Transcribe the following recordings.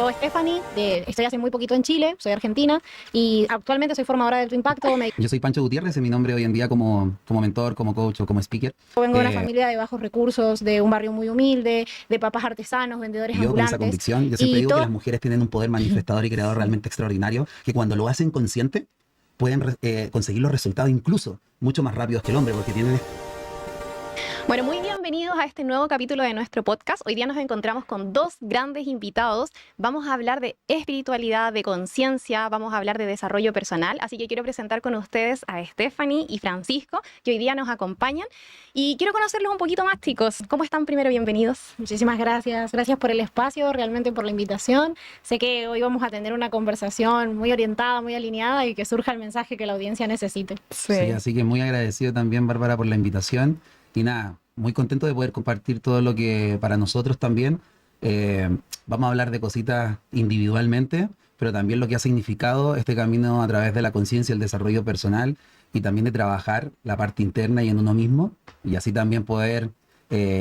yo, Stephanie, estoy hace muy poquito en Chile, soy argentina y actualmente soy formadora de Alto Impacto. Yo soy Pancho Gutiérrez, es mi nombre hoy en día como mentor, como coach o como speaker. Vengo de una familia de bajos recursos, de un barrio muy humilde, de papás artesanos, vendedores Yo con esa ambulantes. convicción, yo siempre Y digo que todo, las mujeres tienen un poder manifestador y creador realmente extraordinario, que cuando lo hacen consciente pueden conseguir los resultados incluso mucho más rápidos que el hombre, porque tienen... Bueno, muy bienvenidos a este nuevo capítulo de nuestro podcast. Hoy día nos encontramos con dos grandes invitados. Vamos a hablar de espiritualidad, de conciencia, vamos a hablar de desarrollo personal. Así que quiero presentar con ustedes a Stephanie y Francisco, que hoy día nos acompañan. Y quiero conocerlos un poquito más, chicos. ¿Cómo están? Primero, bienvenidos. muchísimas gracias. Gracias por el espacio, realmente por la invitación. Sé que hoy vamos a tener una conversación muy orientada, muy alineada y que surja el mensaje que la audiencia necesite. Sí, así que muy agradecido también, Bárbara, por la invitación. Y nada, muy contento de poder compartir todo lo que para nosotros también. Vamos a hablar de cositas individualmente, pero también lo que ha significado este camino a través de la conciencia, el desarrollo personal y también de trabajar la parte interna y en uno mismo, y así también poder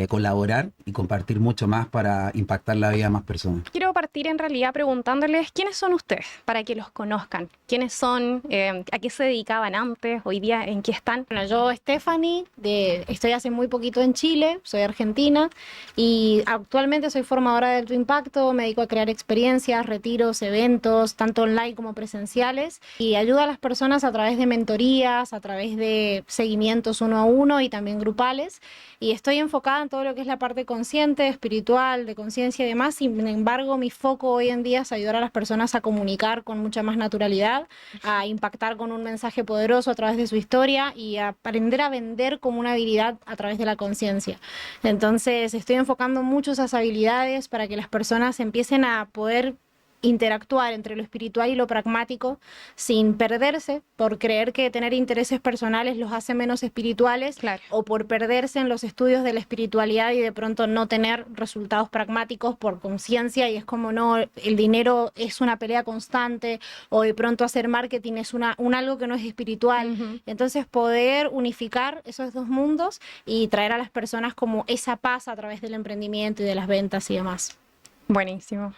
colaborar y compartir mucho más para impactar la vida de más personas. Quiero partir en realidad preguntándoles quiénes son ustedes, para que los conozcan. ¿Quiénes son? ¿A qué se dedicaban antes? ¿Hoy día en qué están? Bueno, yo, Stephanie, estoy hace muy poquito en Chile, soy argentina y actualmente soy formadora de Alto Impacto, me dedico a crear experiencias, retiros, eventos, tanto online como presenciales, y ayudo a las personas a través de mentorías, a través de seguimientos uno a uno y también grupales, y estoy enfocada en todo lo que es la parte consciente, espiritual, de conciencia y demás. Sin embargo, mi foco hoy en día es ayudar a las personas a comunicar con mucha más naturalidad, a impactar con un mensaje poderoso a través de su historia y a aprender a vender como una habilidad a través de la conciencia. Entonces, estoy enfocando mucho esas habilidades para que las personas empiecen a poder interactuar entre lo espiritual y lo pragmático sin perderse por creer que tener intereses personales los hace menos espirituales, Claro. o por perderse en los estudios de la espiritualidad y de pronto no tener resultados pragmáticos por conciencia, y es como no, el dinero es una pelea constante, o de pronto hacer marketing es un algo que no es espiritual. Ujú. Entonces poder unificar esos dos mundos y traer a las personas como esa paz a través del emprendimiento y de las ventas y demás. Buenísimo.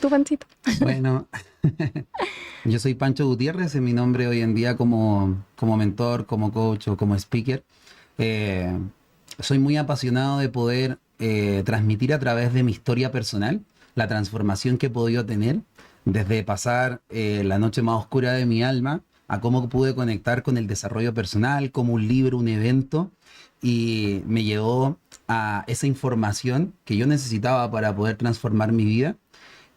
¿Tú, Panchito? Bueno, yo soy Pancho Gutiérrez, es mi nombre hoy en día como mentor, como coach o como speaker. Soy muy apasionado de poder transmitir a través de mi historia personal la transformación que he podido tener desde pasar la noche más oscura de mi alma a cómo pude conectar con el desarrollo personal, como un libro, un evento, y me llevó a esa información que yo necesitaba para poder transformar mi vida.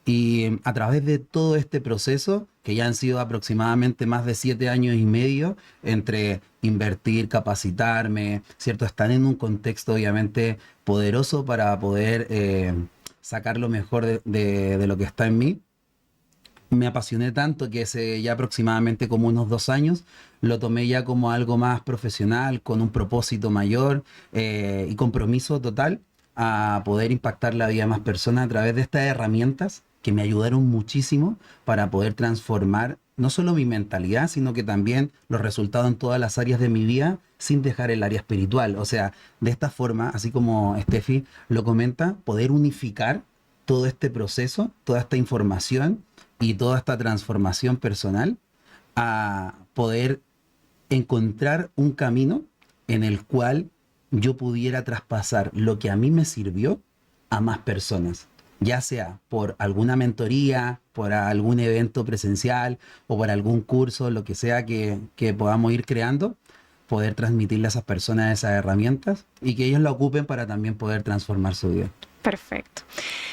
Y a través de todo este proceso, que ya han sido aproximadamente más de 7 años y medio, entre invertir, capacitarme, ¿cierto? Estar en un contexto obviamente poderoso para poder sacar lo mejor de lo que está en mí. Me apasioné tanto que hace ya aproximadamente como unos 2 años lo tomé ya como algo más profesional, con un propósito mayor y compromiso total a poder impactar la vida de más personas a través de estas herramientas que me ayudaron muchísimo para poder transformar no solo mi mentalidad, sino que también los resultados en todas las áreas de mi vida sin dejar el área espiritual. O sea, de esta forma, así como Steffi lo comenta, poder unificar todo este proceso, toda esta información y toda esta transformación personal a poder encontrar un camino en el cual yo pudiera traspasar lo que a mí me sirvió a más personas, ya sea por alguna mentoría, por algún evento presencial o por algún curso, lo que sea que podamos ir creando, poder transmitirle a esas personas esas herramientas y que ellos la ocupen para también poder transformar su vida. Perfecto.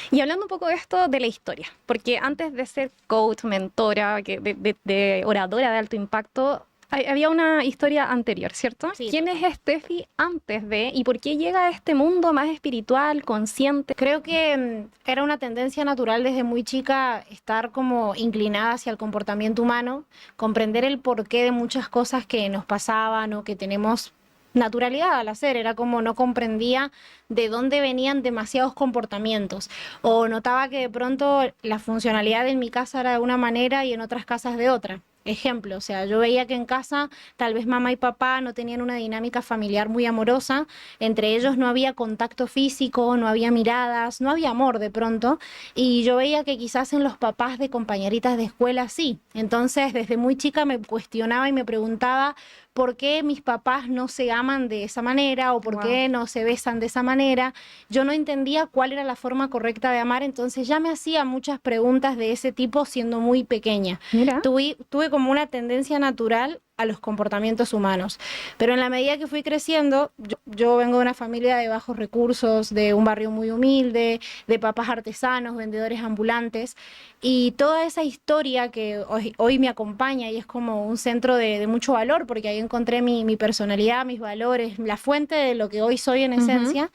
Y hablando un poco de esto de la historia, porque antes de ser coach, mentora, de oradora de alto impacto, había una historia anterior, ¿cierto? Sí. ¿Quién es Steffi antes de y por qué llega a este mundo más espiritual, consciente? Creo que era una tendencia natural desde muy chica estar como inclinada hacia el comportamiento humano, comprender el porqué de muchas cosas que nos pasaban o que tenemos naturalidad al hacer. Era como no comprendía de dónde venían demasiados comportamientos, o notaba que de pronto la funcionalidad en mi casa era de una manera y en otras casas de otra. Ejemplo, o sea, yo veía que en casa tal vez mamá y papá no tenían una dinámica familiar muy amorosa, entre ellos no había contacto físico, no había miradas, no había amor de pronto, y yo veía que quizás en los papás de compañeritas de escuela sí. Entonces, desde muy chica me cuestionaba y me preguntaba por qué mis papás no se aman de esa manera o por Wow. qué no se besan de esa manera. Yo no entendía cuál era la forma correcta de amar, entonces ya me hacía muchas preguntas de ese tipo siendo muy pequeña. Mira. Tuve como una tendencia natural a los comportamientos humanos, pero en la medida que fui creciendo, yo vengo de una familia de bajos recursos, de un barrio muy humilde, de papás artesanos, vendedores ambulantes, y toda esa historia que hoy me acompaña y es como un centro de mucho valor, porque ahí encontré mi personalidad, mis valores, la fuente de lo que hoy soy en esencia.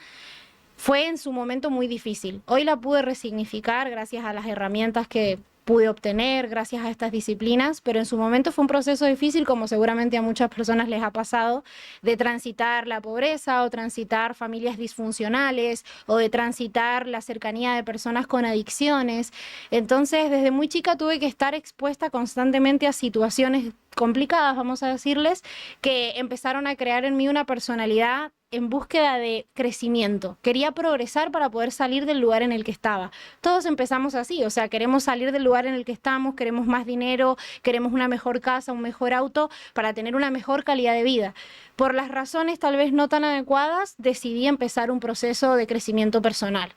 Fue en su momento muy difícil. Hoy la pude resignificar gracias a las herramientas que pude obtener, gracias a estas disciplinas, pero en su momento fue un proceso difícil, como seguramente a muchas personas les ha pasado, de transitar la pobreza o transitar familias disfuncionales o de transitar la cercanía de personas con adicciones. Entonces, desde muy chica tuve que estar expuesta constantemente a situaciones complicadas, vamos a decirles, que empezaron a crear en mí una personalidad en búsqueda de crecimiento. Quería progresar para poder salir del lugar en el que estaba. Todos empezamos así, o sea, queremos salir del lugar en el que estamos, queremos más dinero, queremos una mejor casa, un mejor auto, para tener una mejor calidad de vida. Por las razones tal vez no tan adecuadas, decidí empezar un proceso de crecimiento personal.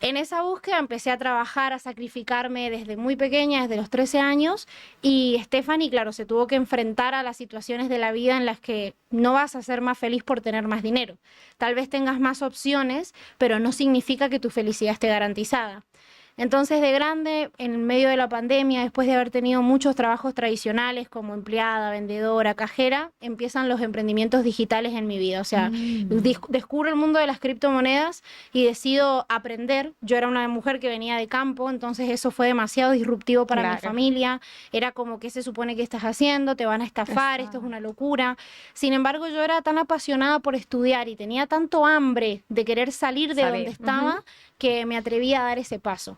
En esa búsqueda empecé a trabajar, a sacrificarme desde muy pequeña, desde los 13 años, y Stephanie, claro, se tuvo que enfrentar a las situaciones de la vida en las que no vas a ser más feliz por tener más dinero. Tal vez tengas más opciones, pero no significa que tu felicidad esté garantizada. Entonces, de grande, en medio de la pandemia, después de haber tenido muchos trabajos tradicionales como empleada, vendedora, cajera, empiezan los emprendimientos digitales en mi vida. O sea, descubro el mundo de las criptomonedas y decido aprender. Yo era una mujer que venía de campo, entonces eso fue demasiado disruptivo para mi Claro. familia. Era como, ¿qué se supone que estás haciendo? Te van a estafar, esto es una locura. Sin embargo, yo era tan apasionada por estudiar y tenía tanto hambre de querer salir de donde estaba que me atreví a dar ese paso.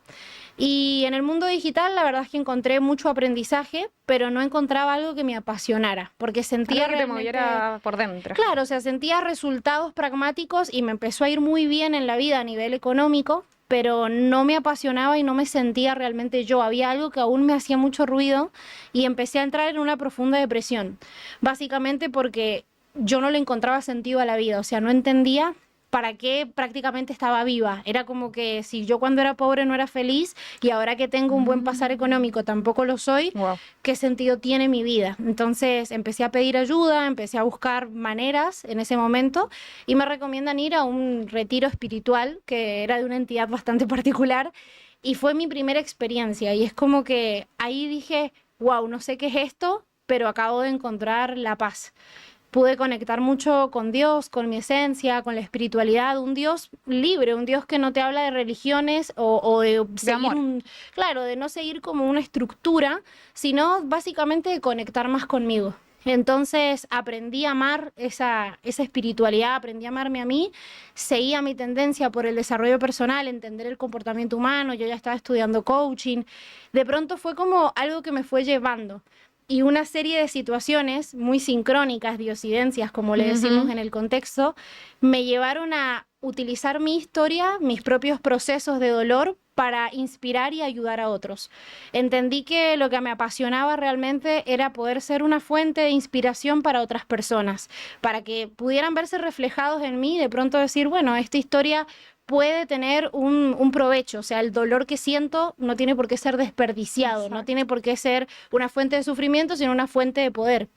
Y en el mundo digital la verdad es que encontré mucho aprendizaje, pero no encontraba algo que me apasionara, porque sentía Algo que te realmente... moviera por dentro. Claro, o sea, sentía resultados pragmáticos y me empezó a ir muy bien en la vida a nivel económico, pero no me apasionaba y no me sentía realmente yo. Había algo que aún me hacía mucho ruido y empecé a entrar en una profunda depresión, básicamente porque yo no le encontraba sentido a la vida, o sea, no entendía para qué prácticamente estaba viva. Era como que si yo cuando era pobre no era feliz y ahora que tengo un buen pasar económico tampoco lo soy, Wow. ¿qué sentido tiene mi vida? Entonces empecé a pedir ayuda, empecé a buscar maneras en ese momento y me recomiendan ir a un retiro espiritual que era de una entidad bastante particular y fue mi primera experiencia y es como que ahí dije, wow, no sé qué es esto, pero acabo de encontrar la paz. Pude conectar mucho con Dios, con mi esencia, con la espiritualidad, un Dios libre, un Dios que no te habla de religiones o de seguir amor. claro, de no seguir como una estructura, sino básicamente de conectar más conmigo. Entonces aprendí a amar esa espiritualidad, aprendí a amarme a mí, seguía mi tendencia por el desarrollo personal, entender el comportamiento humano, yo ya estaba estudiando coaching, de pronto fue como algo que me fue llevando. Y una serie de situaciones muy sincrónicas, diosidencias, como le decimos en el contexto, me llevaron a utilizar mi historia, mis propios procesos de dolor para inspirar y ayudar a otros. Entendí que lo que me apasionaba realmente era poder ser una fuente de inspiración para otras personas, para que pudieran verse reflejados en mí y de pronto decir, bueno, esta historia puede tener un provecho, o sea, el dolor que siento no tiene por qué ser desperdiciado, no tiene por qué ser una fuente de sufrimiento, sino una fuente de poder.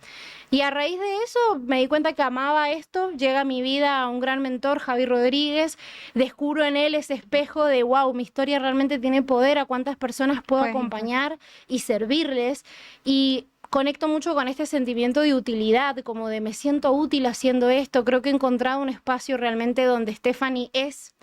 Y a raíz de eso me di cuenta que amaba esto, llega a mi vida un gran mentor, Javi Rodríguez, descubro en él ese espejo de, wow, mi historia realmente tiene poder, a cuántas personas puedo Pues, acompañar y servirles, y conecto mucho con este sentimiento de utilidad, como de me siento útil haciendo esto. Creo que he encontrado un espacio realmente donde Stephanie es.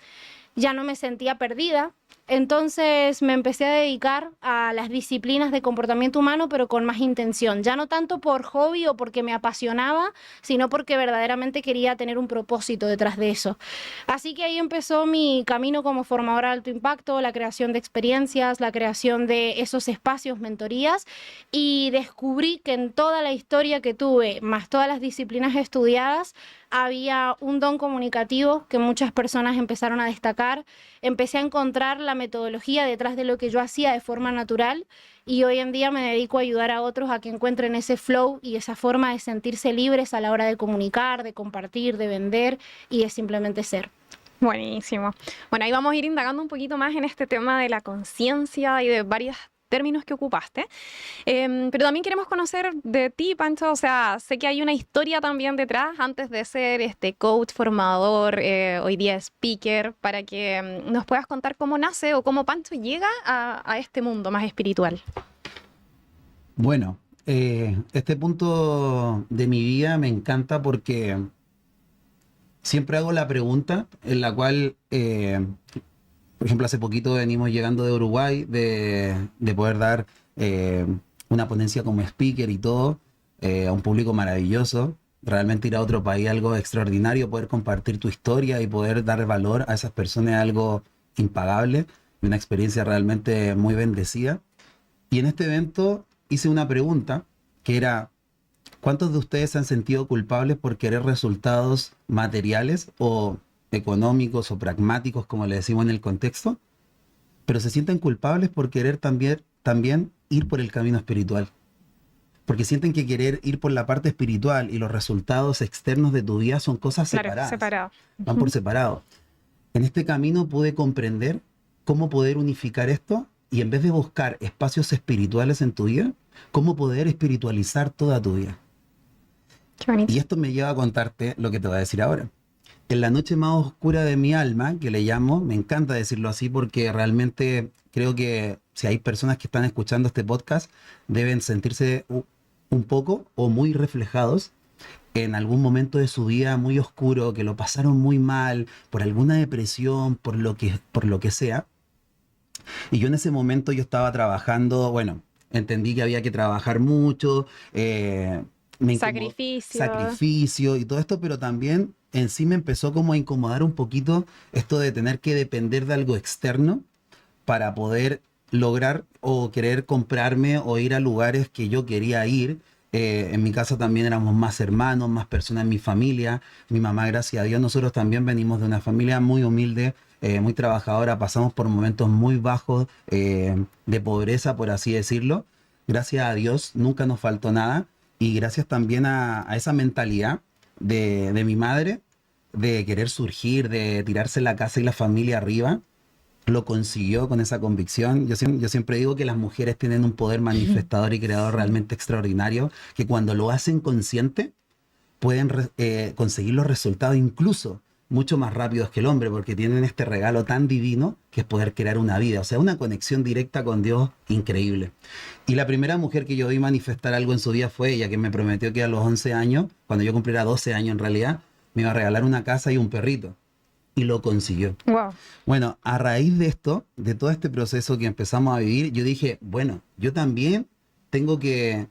Ya no me sentía perdida, Entonces me empecé a dedicar a las disciplinas de comportamiento humano, pero con más intención. Ya no tanto por hobby o porque me apasionaba, sino porque verdaderamente quería tener un propósito detrás de eso. Así que ahí empezó mi camino como formadora de alto impacto, la creación de experiencias, la creación de esos espacios, mentorías, y descubrí que en toda la historia que tuve, más todas las disciplinas estudiadas, había un don comunicativo que muchas personas empezaron a destacar. Empecé a encontrar la metodología detrás de lo que yo hacía de forma natural y hoy en día me dedico a ayudar a otros a que encuentren ese flow y esa forma de sentirse libres a la hora de comunicar, de compartir, de vender y de simplemente ser. Buenísimo. Bueno, ahí vamos a ir indagando un poquito más en este tema de la conciencia y de varios términos que ocupaste. Pero también queremos conocer de ti, Pancho. O sea, sé que hay una historia también detrás, antes de ser coach, formador, hoy día speaker, para que nos puedas contar cómo nace o cómo Pancho llega a este mundo más espiritual. Bueno, este punto de mi vida me encanta porque siempre hago la pregunta en la cual, por ejemplo, hace poquito venimos llegando de Uruguay, de poder dar una ponencia como speaker y todo, a un público maravilloso. Realmente ir a otro país, algo extraordinario, poder compartir tu historia y poder dar valor a esas personas, algo impagable, y una experiencia realmente muy bendecida. Y en este evento hice una pregunta que era: ¿cuántos de ustedes se han sentido culpables por querer resultados materiales o económicos o pragmáticos, como le decimos en el contexto, pero se sienten culpables por querer también ir por el camino espiritual? Porque sienten que querer ir por la parte espiritual y los resultados externos de tu vida son cosas separadas. Claro, separado. Van por separado. En este camino pude comprender cómo poder unificar esto y, en vez de buscar espacios espirituales en tu vida, cómo poder espiritualizar toda tu vida. Qué bonito. Y esto me lleva a contarte lo que te voy a decir ahora. En la noche más oscura de mi alma, que le llamo, me encanta decirlo así porque realmente creo que si hay personas que están escuchando este podcast, deben sentirse un poco o muy reflejados en algún momento de su vida muy oscuro, que lo pasaron muy mal, por alguna depresión, por lo que sea. Y yo en ese momento yo estaba trabajando, bueno, entendí que había que trabajar mucho, sacrificio y todo esto, pero también en sí me empezó como a incomodar un poquito esto de tener que depender de algo externo para poder lograr o querer comprarme o ir a lugares que yo quería ir. En mi casa también éramos más hermanos, más personas en mi familia. Mi mamá, gracias a Dios, nosotros también venimos de una familia muy humilde, muy trabajadora. Pasamos por momentos muy bajos de pobreza, por así decirlo. Gracias a Dios nunca nos faltó nada. Y gracias también a esa mentalidad de mi madre, de querer surgir, de tirarse la casa y la familia arriba, lo consiguió con esa convicción. Yo siempre digo que las mujeres tienen un poder manifestador y creador realmente extraordinario, que cuando lo hacen consciente pueden conseguir los resultados incluso mucho más rápidos que el hombre, porque tienen este regalo tan divino que es poder crear una vida, o sea, una conexión directa con Dios increíble. Y la primera mujer que yo vi manifestar algo en su vida fue ella, que me prometió que a los 11 años, cuando yo cumpliera 12 años en realidad, me iba a regalar una casa y un perrito. Y lo consiguió. Wow. Bueno, a raíz de esto, de todo este proceso que empezamos a vivir, yo dije, bueno, yo también tengo que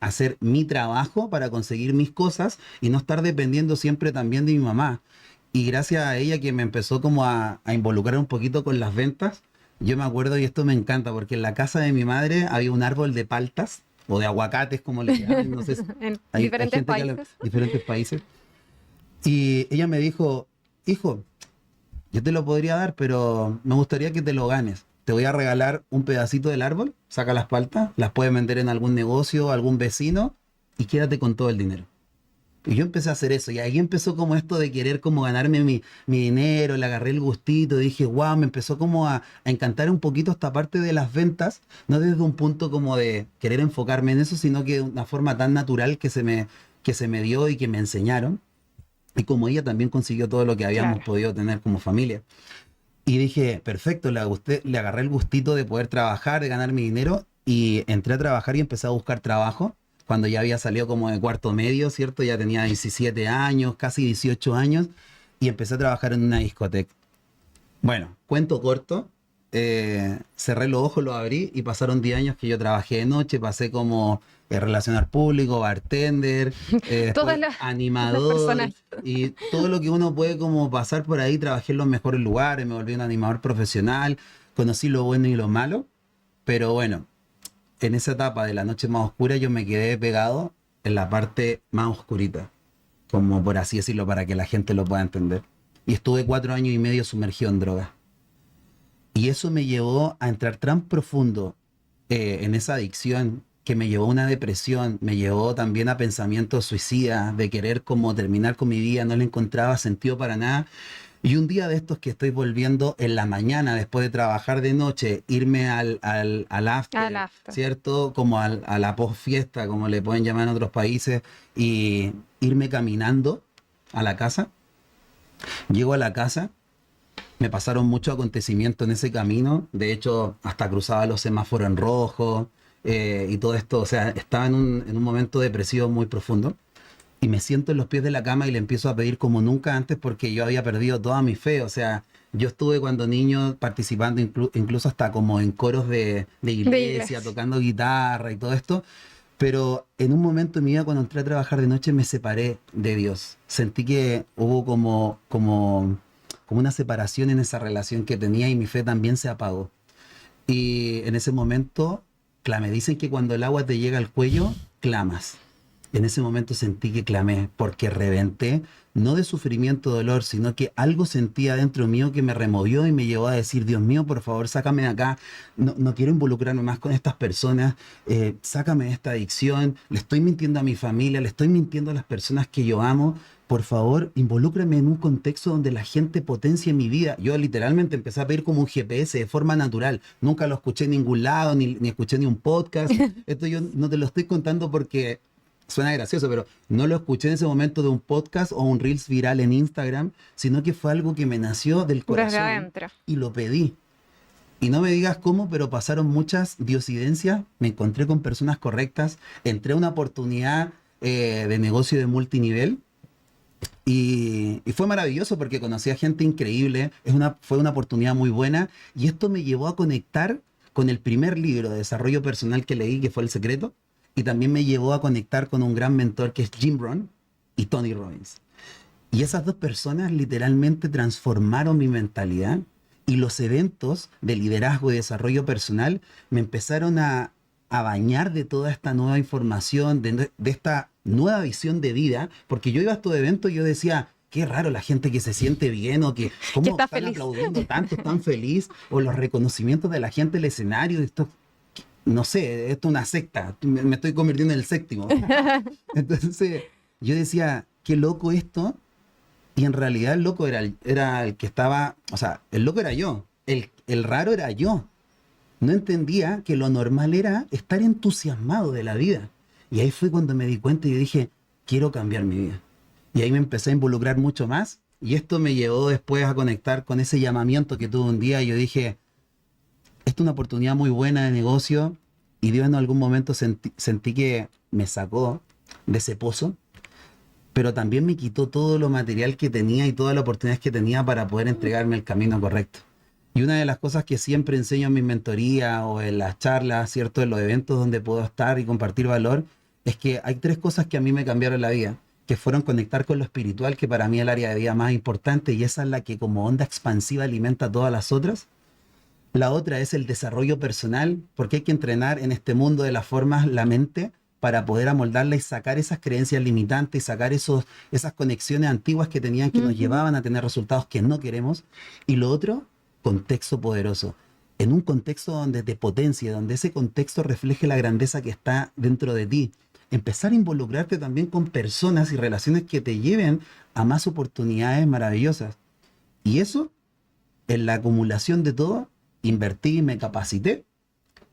hacer mi trabajo para conseguir mis cosas y no estar dependiendo siempre también de mi mamá. Y gracias a ella, que me empezó como a involucrar un poquito con las ventas, yo me acuerdo, y esto me encanta, porque en la casa de mi madre había un árbol de paltas o de aguacates, como le llaman, no sé si En hay diferentes gente que países. diferentes países. Y ella me dijo, hijo, yo te lo podría dar, pero me gustaría que te lo ganes. Te voy a regalar un pedacito del árbol, saca las paltas, las puedes vender en algún negocio, algún vecino, y quédate con todo el dinero. Y yo empecé a hacer eso, y ahí empezó como esto de querer como ganarme mi dinero, le agarré el gustito, dije, wow, me empezó como a encantar un poquito esta parte de las ventas, no desde un punto como de querer enfocarme en eso, sino que de una forma tan natural que se me dio y que me enseñaron. Y como ella también consiguió todo lo que habíamos podido tener como familia. Y dije, perfecto, le agarré el gustito de poder trabajar, de ganar mi dinero, y entré a trabajar y empecé a buscar trabajo cuando ya había salido como de cuarto medio, ¿cierto? Ya tenía 17 años, casi 18 años, y empecé a trabajar en una discoteca. Bueno, cuento corto, cerré los ojos, los abrí y pasaron 10 años que yo trabajé de noche, pasé como relacionar público, bartender, Todas después las animador personas. y todo lo que uno puede como pasar por ahí. Trabajé en los mejores lugares, me volví un animador profesional, conocí lo bueno y lo malo, pero bueno, en esa etapa de la noche más oscura yo me quedé pegado en la parte más oscurita, como por así decirlo, para que la gente lo pueda entender. Y estuve 4 años y medio sumergido en drogas. Y eso me llevó a entrar tan profundo en esa adicción, que me llevó a una depresión, me llevó también a pensamientos suicidas, de querer como terminar con mi vida, no le encontraba sentido para nada. Y un día de estos que estoy volviendo en la mañana, después de trabajar de noche, irme al after, Al after. ¿cierto? Como a la post fiesta, como le pueden llamar en otros países, y irme caminando a la casa. Llego a la casa, me pasaron muchos acontecimientos en ese camino, de hecho hasta cruzaba los semáforos en rojo y todo esto, o sea, estaba en un momento depresivo muy profundo y me siento en los pies de la cama y le empiezo a pedir como nunca antes porque yo había perdido toda mi fe, o sea, yo estuve cuando niño participando incluso hasta como en coros de iglesia, tocando guitarra y todo esto, pero en un momento de mi vida cuando entré a trabajar de noche me separé de Dios, sentí que hubo como una separación en esa relación que tenía y mi fe también se apagó. Y en ese momento, clamé. Dicen que cuando el agua te llega al cuello, clamas. En ese momento sentí que clamé porque reventé, no de sufrimiento, dolor, sino que algo sentía dentro mío que me removió y me llevó a decir, Dios mío, por favor, sácame de acá, no quiero involucrarme más con estas personas, sácame de esta adicción, le estoy mintiendo a mi familia, le estoy mintiendo a las personas que yo amo, por favor, involúcrame en un contexto donde la gente potencie mi vida. Yo literalmente empecé a pedir como un GPS de forma natural, nunca lo escuché en ningún lado, ni escuché ni un podcast, esto yo no te lo estoy contando porque suena gracioso, pero no lo escuché en ese momento de un podcast o un Reels viral en Instagram, sino que fue algo que me nació del Desde corazón adentro. y lo pedí. Y no me digas cómo, pero pasaron muchas diosidencias, me encontré con personas correctas, entré a una oportunidad de negocio de multinivel y fue maravilloso porque conocí a gente increíble, fue una oportunidad muy buena y esto me llevó a conectar con el primer libro de desarrollo personal que leí, que fue El Secreto. Y también me llevó a conectar con un gran mentor que es Jim Rohn y Tony Robbins. Y esas dos personas literalmente transformaron mi mentalidad y los eventos de liderazgo y desarrollo personal me empezaron a bañar de toda esta nueva información, de esta nueva visión de vida, porque yo iba a estos eventos y yo decía, qué raro la gente que se siente bien o que cómo está están feliz. aplaudiendo tanto, tan feliz, o los reconocimientos de la gente en el escenario, esto no sé, esto es una secta, me estoy convirtiendo en el séptimo. Entonces yo decía, qué loco esto, y en realidad el loco era el que estaba, o sea, el loco era yo, el raro era yo. No entendía que lo normal era estar entusiasmado de la vida. Y ahí fue cuando me di cuenta y yo dije, quiero cambiar mi vida. Y ahí me empecé a involucrar mucho más, y esto me llevó después a conectar con ese llamamiento que tuve un día, y yo dije, esta es una oportunidad muy buena de negocio y Dios en algún momento sentí que me sacó de ese pozo, pero también me quitó todo lo material que tenía y todas las oportunidades que tenía para poder entregarme el camino correcto. Y una de las cosas que siempre enseño en mis mentorías o en las charlas, ¿cierto? En los eventos donde puedo estar y compartir valor, es que hay 3 cosas que a mí me cambiaron la vida, que fueron conectar con lo espiritual, que para mí es el área de vida más importante y esa es la que como onda expansiva alimenta a todas las otras. La otra es el desarrollo personal, porque hay que entrenar en este mundo de las formas la mente para poder amoldarla y sacar esas creencias limitantes, sacar esas conexiones antiguas que tenían que nos llevaban a tener resultados que no queremos. Y lo otro, contexto poderoso. En un contexto donde te potencie, donde ese contexto refleje la grandeza que está dentro de ti. Empezar a involucrarte también con personas y relaciones que te lleven a más oportunidades maravillosas. Y eso, en la acumulación de todo, invertí, me capacité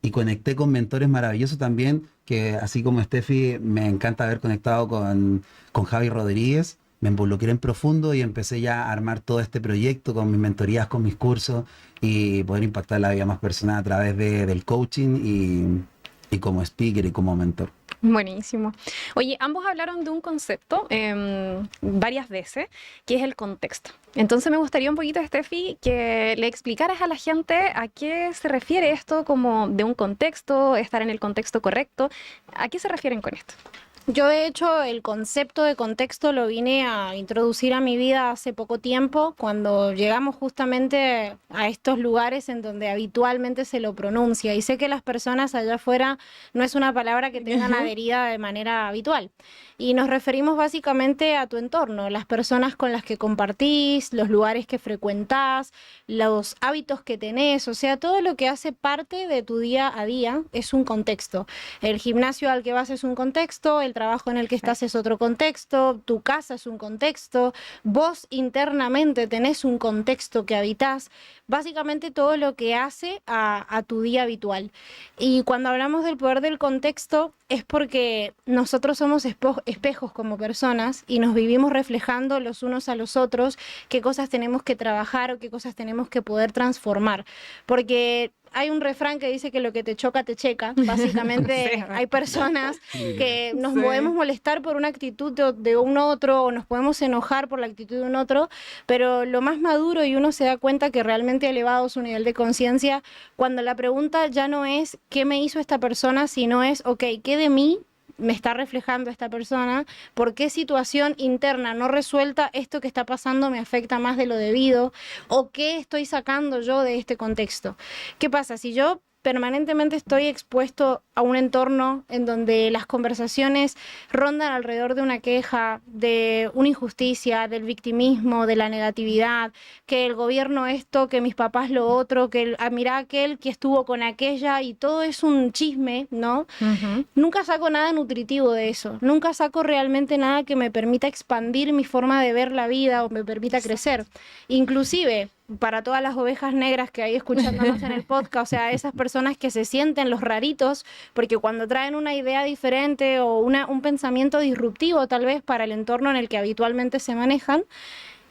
y conecté con mentores maravillosos también, que así como Steffi, me encanta haber conectado con Javi Rodríguez, me involucré en profundo y empecé ya a armar todo este proyecto con mis mentorías, con mis cursos y poder impactar la vida más personal a través del coaching y como speaker y como mentor. Buenísimo. Oye, ambos hablaron de un concepto varias veces, que es el contexto. Entonces me gustaría un poquito, Steffi, que le explicaras a la gente a qué se refiere esto como de un contexto, estar en el contexto correcto. ¿A qué se refieren con esto? Yo, de hecho, el concepto de contexto lo vine a introducir a mi vida hace poco tiempo, cuando llegamos justamente a estos lugares en donde habitualmente se lo pronuncia. Y sé que las personas allá afuera no es una palabra que tengan adherida de manera habitual. Y nos referimos básicamente a tu entorno, las personas con las que compartís, los lugares que frecuentás, los hábitos que tenés, o sea, todo lo que hace parte de tu día a día es un contexto. El gimnasio al que vas es un contexto, el trabajo en el que estás es otro contexto, tu casa es un contexto, vos internamente tenés un contexto que habitás, básicamente todo lo que hace a tu día habitual. Y cuando hablamos del poder del contexto es porque nosotros somos espejos como personas y nos vivimos reflejando los unos a los otros qué cosas tenemos que trabajar o qué cosas tenemos que poder transformar. Porque hay un refrán que dice que lo que te choca, te checa. Básicamente Sí. hay personas que nos Sí. podemos molestar por una actitud de un otro o nos podemos enojar por la actitud de un otro, pero lo más maduro y uno se da cuenta que realmente ha elevado su nivel de conciencia cuando la pregunta ya no es qué me hizo esta persona, sino es, ok, ¿qué de mí me está reflejando esta persona? ¿Por qué situación interna no resuelta esto que está pasando me afecta más de lo debido? ¿O qué estoy sacando yo de este contexto? ¿Qué pasa? Si yo permanentemente estoy expuesto a un entorno en donde las conversaciones rondan alrededor de una queja, de una injusticia, del victimismo, de la negatividad, que el gobierno esto, que mis papás lo otro, que mirá aquel que estuvo con aquella, y todo es un chisme, ¿no? Nunca saco nada nutritivo de eso, nunca saco realmente nada que me permita expandir mi forma de ver la vida o me permita crecer. Inclusive, para todas las ovejas negras que hay escuchándonos en el podcast, o sea, esas personas que se sienten los raritos, porque cuando traen una idea diferente o un pensamiento disruptivo tal vez para el entorno en el que habitualmente se manejan,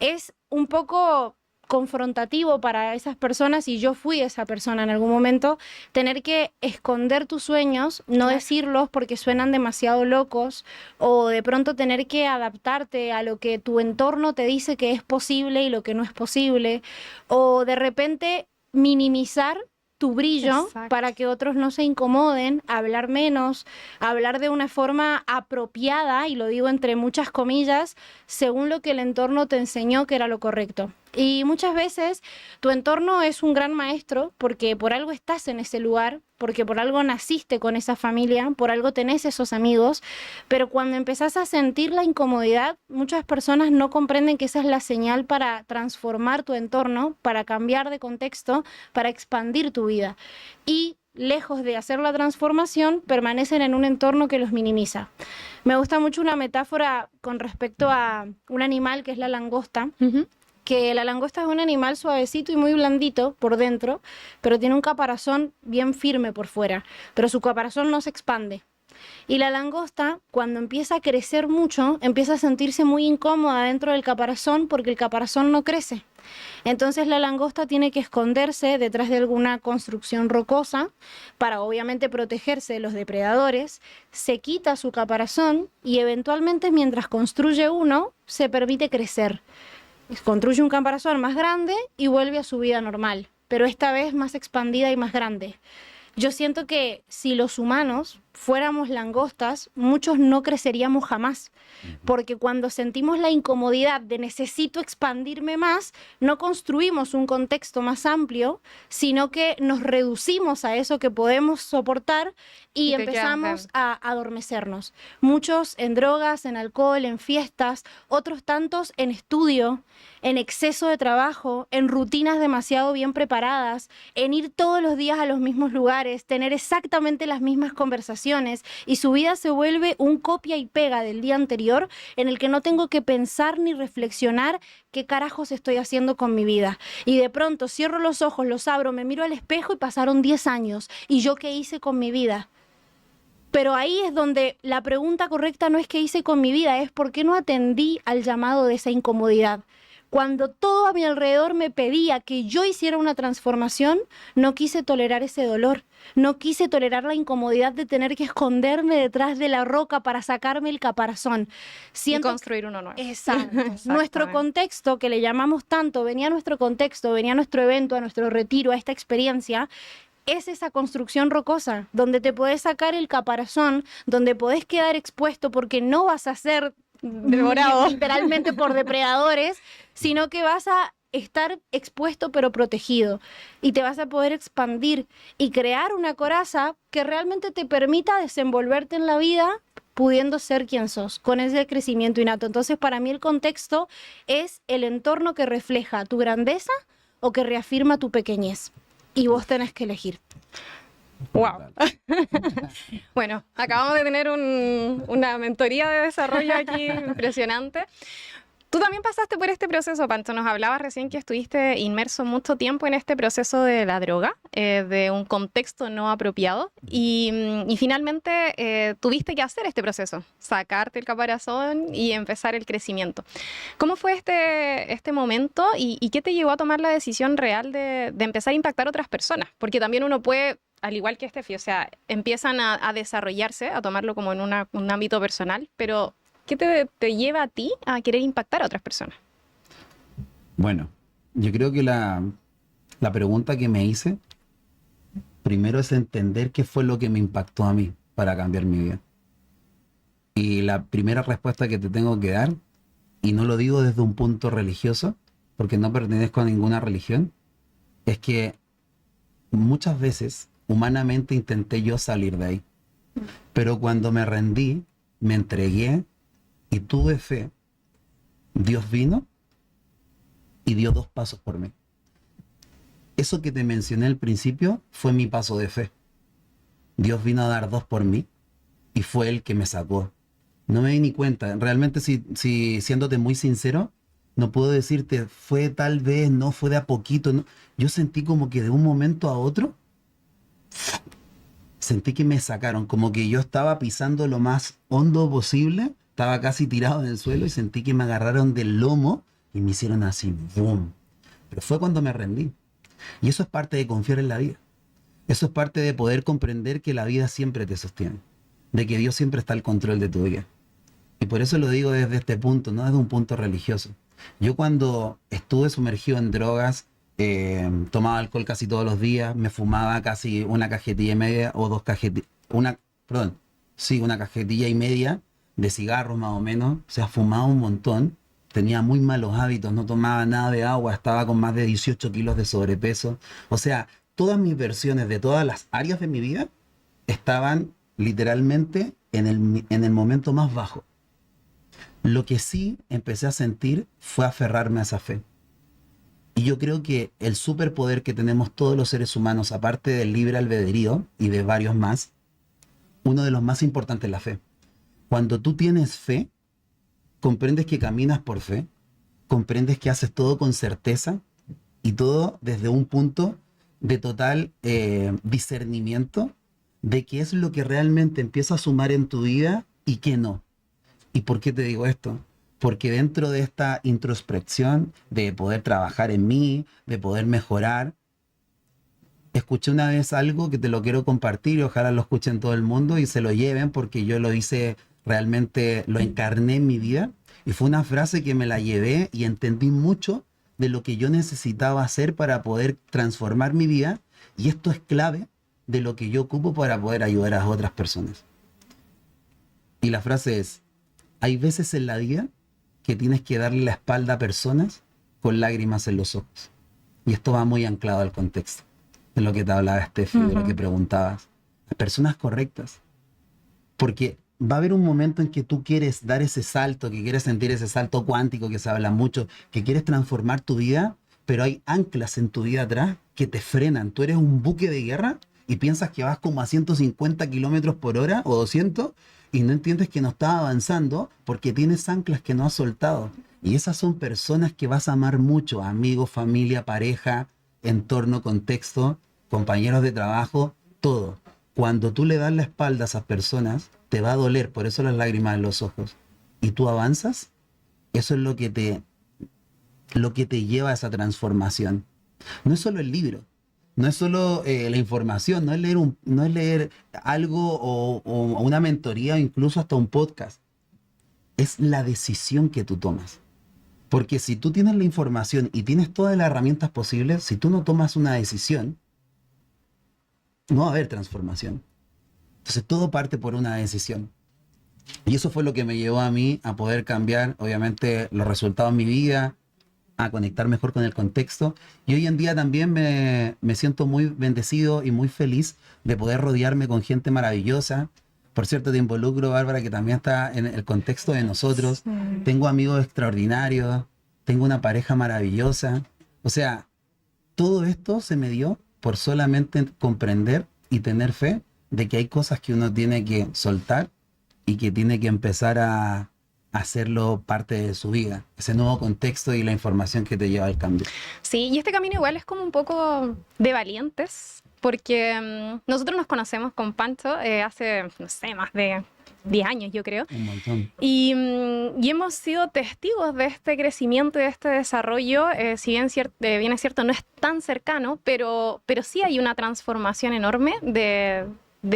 es un poco confrontativo para esas personas, y yo fui esa persona en algún momento, tener que esconder tus sueños, no decirlos porque suenan demasiado locos, o de pronto tener que adaptarte a lo que tu entorno te dice que es posible y lo que no es posible, o de repente minimizar tu brillo para que otros no se incomoden, hablar menos, hablar de una forma apropiada, y lo digo entre muchas comillas, según lo que el entorno te enseñó que era lo correcto. Y muchas veces tu entorno es un gran maestro porque por algo estás en ese lugar, porque por algo naciste con esa familia, por algo tenés esos amigos, pero cuando empezás a sentir la incomodidad, muchas personas no comprenden que esa es la señal para transformar tu entorno, para cambiar de contexto, para expandir tu vida. Y lejos de hacer la transformación, permanecen en un entorno que los minimiza. Me gusta mucho una metáfora con respecto a un animal que es la langosta, que la langosta es un animal suavecito y muy blandito por dentro, pero tiene un caparazón bien firme por fuera, pero su caparazón no se expande. Y la langosta, cuando empieza a crecer mucho, empieza a sentirse muy incómoda dentro del caparazón porque el caparazón no crece. Entonces la langosta tiene que esconderse detrás de alguna construcción rocosa para obviamente protegerse de los depredadores, se quita su caparazón y eventualmente, mientras construye uno, se permite crecer. Construye un caparazón más grande y vuelve a su vida normal, pero esta vez más expandida y más grande. Yo siento que si los humanos fuéramos langostas, muchos no creceríamos jamás, porque cuando sentimos la incomodidad de necesito expandirme más, no construimos un contexto más amplio, sino que nos reducimos a eso que podemos soportar y empezamos a adormecernos. Muchos en drogas, en alcohol, en fiestas, otros tantos en estudio, en exceso de trabajo, en rutinas demasiado bien preparadas, en ir todos los días a los mismos lugares, tener exactamente las mismas conversaciones, y su vida se vuelve un copia y pega del día anterior en el que no tengo que pensar ni reflexionar qué carajos estoy haciendo con mi vida. Y de pronto cierro los ojos, los abro, me miro al espejo y pasaron 10 años. ¿Y yo qué hice con mi vida? Pero ahí es donde la pregunta correcta no es qué hice con mi vida, es por qué no atendí al llamado de esa incomodidad. Cuando todo a mi alrededor me pedía que yo hiciera una transformación, no quise tolerar ese dolor. No quise tolerar la incomodidad de tener que esconderme detrás de la roca para sacarme el caparazón. Y Siento construir uno nuevo. Exacto. Nuestro Exactamente. contexto, que le llamamos tanto, venía a nuestro contexto, venía a nuestro evento, a nuestro retiro, a esta experiencia, es esa construcción rocosa, donde te podés sacar el caparazón, donde podés quedar expuesto porque no vas a ser Devorado. literalmente por depredadores, sino que vas a estar expuesto pero protegido y te vas a poder expandir y crear una coraza que realmente te permita desenvolverte en la vida pudiendo ser quien sos, con ese crecimiento innato. Entonces, para mí el contexto es el entorno que refleja tu grandeza o que reafirma tu pequeñez. Y vos tenés que elegir. Wow. Bueno, acabamos de tener una mentoría de desarrollo aquí impresionante. Tú también pasaste por este proceso, Pancho. Nos hablabas recién que estuviste inmerso mucho tiempo en este proceso de la droga, de un contexto no apropiado, y finalmente tuviste que hacer este proceso, sacarte el caparazón y empezar el crecimiento. ¿Cómo fue este momento y qué te llevó a tomar la decisión real de empezar a impactar a otras personas? Porque también uno puede, al igual que Estefi, o sea, empiezan a desarrollarse, a tomarlo como en un ámbito personal, pero ¿qué te lleva a ti a querer impactar a otras personas? Bueno, yo creo que la pregunta que me hice primero es entender qué fue lo que me impactó a mí para cambiar mi vida. Y la primera respuesta que te tengo que dar, y no lo digo desde un punto religioso, porque no pertenezco a ninguna religión, es que muchas veces humanamente intenté yo salir de ahí. Pero cuando me rendí, me entregué y tuve fe, Dios vino y dio 2 pasos por mí. Eso que te mencioné al principio fue mi paso de fe. Dios vino a dar 2 por mí y fue Él que me sacó. No me di ni cuenta. Realmente, si siéndote muy sincero, no puedo decirte, fue tal vez, no, fue de a poquito. No. Yo sentí como que de un momento a otro, sentí que me sacaron, como que yo estaba pisando lo más hondo posible, estaba casi tirado en el suelo y sentí que me agarraron del lomo y me hicieron así, boom. Pero fue cuando me rendí. Y eso es parte de confiar en la vida. Eso es parte de poder comprender que la vida siempre te sostiene, de que Dios siempre está al control de tu vida. Y por eso lo digo desde este punto, no desde un punto religioso. Yo cuando estuve sumergido en drogas, tomaba alcohol casi todos los días, me fumaba casi una cajetilla y media o 2 cajetillas, una cajetilla y media de cigarros más o menos, o sea, fumaba un montón, tenía muy malos hábitos, no tomaba nada de agua, estaba con más de 18 kilos de sobrepeso, o sea, todas mis versiones de todas las áreas de mi vida estaban literalmente en el momento más bajo. Lo que sí empecé a sentir fue aferrarme a esa fe. Y yo creo que el superpoder que tenemos todos los seres humanos, aparte del libre albedrío y de varios más, uno de los más importantes es la fe. Cuando tú tienes fe, comprendes que caminas por fe, comprendes que haces todo con certeza y todo desde un punto de total discernimiento de qué es lo que realmente empieza a sumar en tu vida y qué no. ¿Y por qué te digo esto? Porque dentro de esta introspección, de poder trabajar en mí, de poder mejorar, escuché una vez algo que te lo quiero compartir y ojalá lo escuchen todo el mundo y se lo lleven porque yo lo hice, realmente lo encarné en mi vida. Y fue una frase que me la llevé y entendí mucho de lo que yo necesitaba hacer para poder transformar mi vida. Y esto es clave de lo que yo ocupo para poder ayudar a otras personas. Y la frase es, hay veces en la vida que tienes que darle la espalda a personas con lágrimas en los ojos. Y esto va muy anclado al contexto de lo que te hablaba Estefi, de lo que preguntabas. Las personas correctas. Porque va a haber un momento en que tú quieres dar ese salto, que quieres sentir ese salto cuántico que se habla mucho, que quieres transformar tu vida, pero hay anclas en tu vida atrás que te frenan. Tú eres un buque de guerra y piensas que vas como a 150 kilómetros por hora o 200 y no entiendes que no estás avanzando porque tienes anclas que no has soltado. Y esas son personas que vas a amar mucho, amigos, familia, pareja, entorno, contexto, compañeros de trabajo, todo. Cuando tú le das la espalda a esas personas, te va a doler, por eso las lágrimas en los ojos. Y tú avanzas, eso es lo que te lo que te lleva a esa transformación. No es solo el libro, no es solo la información, no es leer algo o una mentoría o incluso hasta un podcast. Es la decisión que tú tomas. Porque si tú tienes la información y tienes todas las herramientas posibles, si tú no tomas una decisión, no va a haber transformación. Entonces todo parte por una decisión. Y eso fue lo que me llevó a mí a poder cambiar, obviamente, los resultados en mi vida, a conectar mejor con el contexto. Y hoy en día también me siento muy bendecido y muy feliz de poder rodearme con gente maravillosa. Por cierto, te involucro, Bárbara, que también está en el contexto de nosotros. Sí. Tengo amigos extraordinarios, tengo una pareja maravillosa. O sea, todo esto se me dio por solamente comprender y tener fe de que hay cosas que uno tiene que soltar y que tiene que empezar a hacerlo parte de su vida, ese nuevo contexto y la información que te lleva al cambio. Sí, y este camino igual es como un poco de valientes, porque nosotros nos conocemos con Pancho hace, no sé, más de 10 años, yo creo. Un montón. Y hemos sido testigos de este crecimiento y de este desarrollo, si bien, bien es cierto, no es tan cercano, pero sí hay una transformación enorme de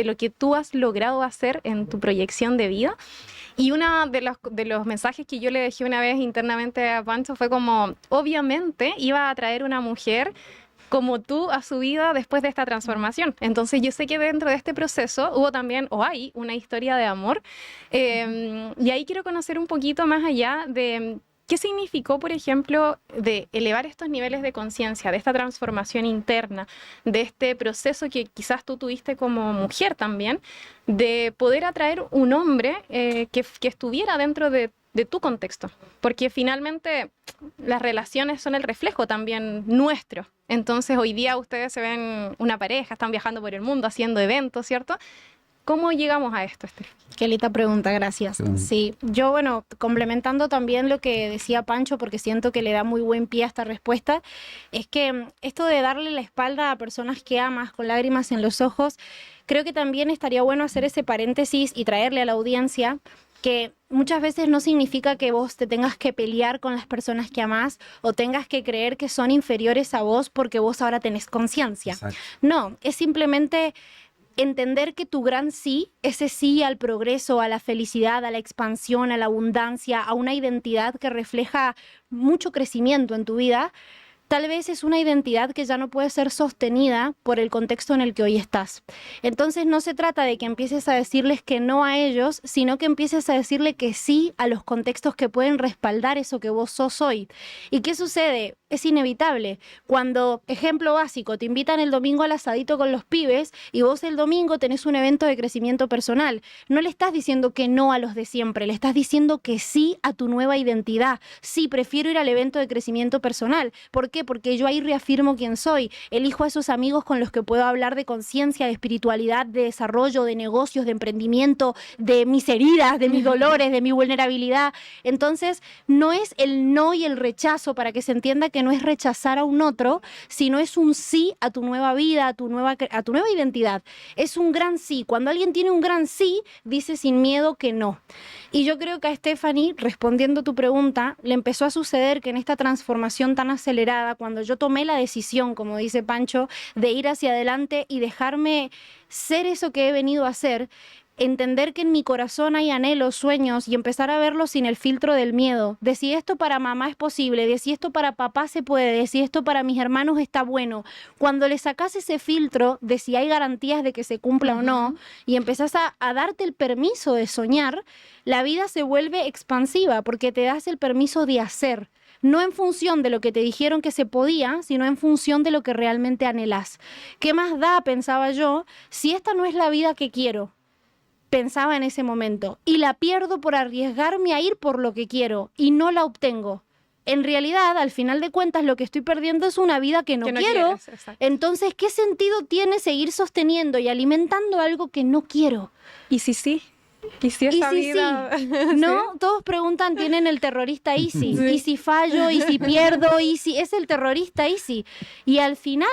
lo que tú has logrado hacer en tu proyección de vida. Y uno de los mensajes que yo le dejé una vez internamente a Pancho fue como, obviamente iba a traer una mujer como tú a su vida después de esta transformación. Entonces yo sé que dentro de este proceso hubo también, o hay, una historia de amor. Y ahí quiero conocer un poquito más allá de qué significó, por ejemplo, de elevar estos niveles de conciencia, de esta transformación interna, de este proceso que quizás tú tuviste como mujer también, de poder atraer un hombre que estuviera dentro de tu contexto. Porque finalmente las relaciones son el reflejo también nuestro. Entonces hoy día ustedes se ven una pareja, están viajando por el mundo, haciendo eventos, ¿cierto? ¿Cómo llegamos a esto, Esther? Qué linda pregunta, gracias. Sí, yo, bueno, complementando también lo que decía Pancho, porque siento que le da muy buen pie a esta respuesta, es que esto de darle la espalda a personas que amas con lágrimas en los ojos, creo que también estaría bueno hacer ese paréntesis y traerle a la audiencia que muchas veces no significa que vos te tengas que pelear con las personas que amás o tengas que creer que son inferiores a vos porque vos ahora tenés conciencia. No, es simplemente entender que tu gran sí, ese sí al progreso, a la felicidad, a la expansión, a la abundancia, a una identidad que refleja mucho crecimiento en tu vida, tal vez es una identidad que ya no puede ser sostenida por el contexto en el que hoy estás. Entonces no se trata de que empieces a decirles que no a ellos, sino que empieces a decirle que sí a los contextos que pueden respaldar eso que vos sos hoy. ¿Y qué sucede? Es inevitable. Cuando, ejemplo básico, te invitan el domingo al asadito con los pibes y vos el domingo tenés un evento de crecimiento personal, no le estás diciendo que no a los de siempre, le estás diciendo que sí a tu nueva identidad. Sí, prefiero ir al evento de crecimiento personal. ¿Por qué? Porque yo ahí reafirmo quién soy. Elijo a esos amigos con los que puedo hablar de conciencia, de espiritualidad, de desarrollo, de negocios, de emprendimiento, de mis heridas, de mis dolores, de mi vulnerabilidad. Entonces, no es el no y el rechazo, para que se entienda que no es rechazar a un otro, sino es un sí a tu nueva vida, a tu nueva identidad. Es un gran sí. Cuando alguien tiene un gran sí, dice sin miedo que no. Y yo creo que a Stephanie, respondiendo tu pregunta, le empezó a suceder que en esta transformación tan acelerada, cuando yo tomé la decisión, como dice Pancho, de ir hacia adelante y dejarme ser eso que he venido a ser, entender que en mi corazón hay anhelos, sueños y empezar a verlos sin el filtro del miedo, de si esto para mamá es posible, de si esto para papá se puede, de si esto para mis hermanos está bueno. Cuando le sacas ese filtro de si hay garantías de que se cumpla o no y empezás a darte el permiso de soñar, la vida se vuelve expansiva porque te das el permiso de hacer. No en función de lo que te dijeron que se podía, sino en función de lo que realmente anhelás. ¿Qué más da, pensaba yo, si esta no es la vida que quiero? Pensaba en ese momento, y la pierdo por arriesgarme a ir por lo que quiero y no la obtengo. En realidad, al final de cuentas, lo que estoy perdiendo es una vida que no quiero. Entonces, ¿qué sentido tiene seguir sosteniendo y alimentando algo que no quiero? ¿Y si sí? ¿Y si esa vida? Sí. No, todos preguntan, ¿tienen el terrorista easy? Sí. ¿Y si fallo? ¿Y si pierdo? ¿Y si es el terrorista easy? Y al final,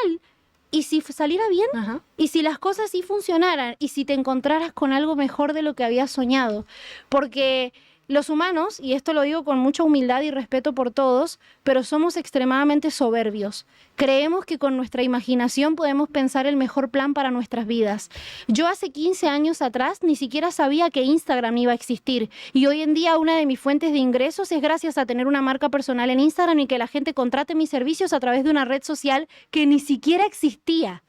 ¿y si saliera bien? Ajá. ¿Y si las cosas sí funcionaran? ¿Y si te encontraras con algo mejor de lo que habías soñado? Porque los humanos, y esto lo digo con mucha humildad y respeto por todos, pero somos extremadamente soberbios. Creemos que con nuestra imaginación podemos pensar el mejor plan para nuestras vidas. Yo hace 15 años atrás ni siquiera sabía que Instagram iba a existir, y hoy en día una de mis fuentes de ingresos es gracias a tener una marca personal en Instagram y que la gente contrate mis servicios a través de una red social que ni siquiera existía.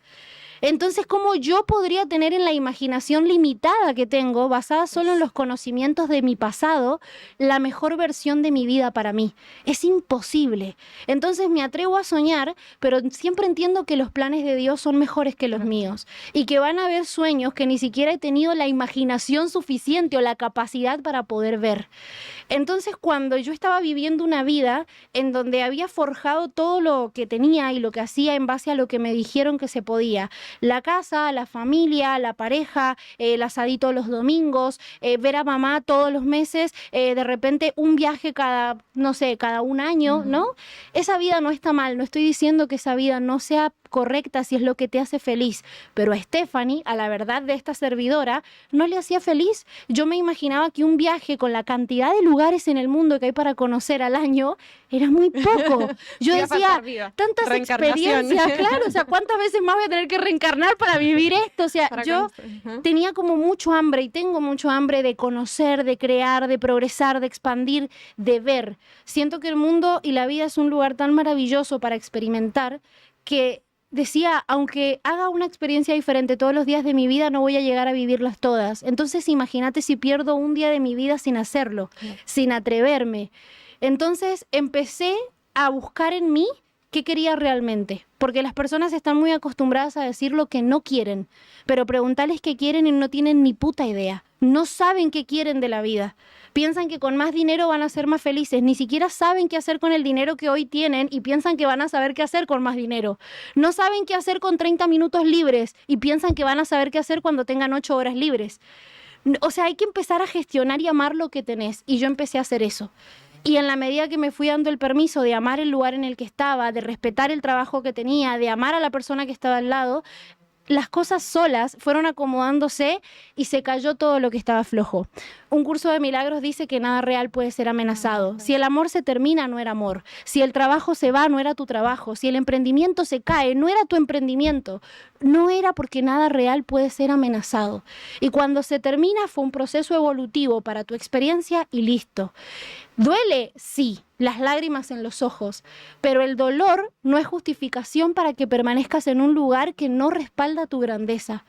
Entonces, ¿cómo yo podría tener en la imaginación limitada que tengo, basada solo en los conocimientos de mi pasado, la mejor versión de mi vida para mí? Es imposible. Entonces me atrevo a soñar, pero siempre entiendo que los planes de Dios son mejores que los míos y que van a haber sueños que ni siquiera he tenido la imaginación suficiente o la capacidad para poder ver. Entonces, cuando yo estaba viviendo una vida en donde había forjado todo lo que tenía y lo que hacía en base a lo que me dijeron que se podía, la casa, la familia, la pareja, el asadito los domingos, ver a mamá todos los meses, de repente un viaje cada, no sé, cada un año, ¿no? Esa vida no está mal, no estoy diciendo que esa vida no sea correcta si es lo que te hace feliz, pero a Stephanie, a la verdad de esta servidora, no le hacía feliz. Yo me imaginaba que un viaje con la cantidad de lugares en el mundo que hay para conocer al año era muy poco. Yo decía, tantas experiencias, claro, o sea, ¿cuántas veces más voy a tener que reencarnar para vivir esto? O sea, yo tenía como mucho hambre y tengo mucho hambre de conocer, de crear, de progresar, de expandir, de ver. Siento que el mundo y la vida es un lugar tan maravilloso para experimentar que decía, aunque haga una experiencia diferente todos los días de mi vida, no voy a llegar a vivirlas todas. Entonces, imagínate si pierdo un día de mi vida sin hacerlo, sin atreverme. Entonces, empecé a buscar en mí qué quería realmente, porque las personas están muy acostumbradas a decir lo que no quieren, pero preguntarles qué quieren y no tienen ni puta idea. No saben qué quieren de la vida. Piensan que con más dinero van a ser más felices, ni siquiera saben qué hacer con el dinero que hoy tienen y piensan que van a saber qué hacer con más dinero. No saben qué hacer con 30 minutos libres y piensan que van a saber qué hacer cuando tengan 8 horas libres. O sea, hay que empezar a gestionar y amar lo que tenés, y yo empecé a hacer eso. Y en la medida que me fui dando el permiso de amar el lugar en el que estaba, de respetar el trabajo que tenía, de amar a la persona que estaba al lado, las cosas solas fueron acomodándose y se cayó todo lo que estaba flojo. Un curso de milagros dice que nada real puede ser amenazado. Si el amor se termina, no era amor. Si el trabajo se va, no era tu trabajo. Si el emprendimiento se cae, no era tu emprendimiento. No era porque nada real puede ser amenazado. Y cuando se termina, fue un proceso evolutivo para tu experiencia y listo. ¿Duele? Sí, las lágrimas en los ojos, pero el dolor no es justificación para que permanezcas en un lugar que no respalda tu grandeza.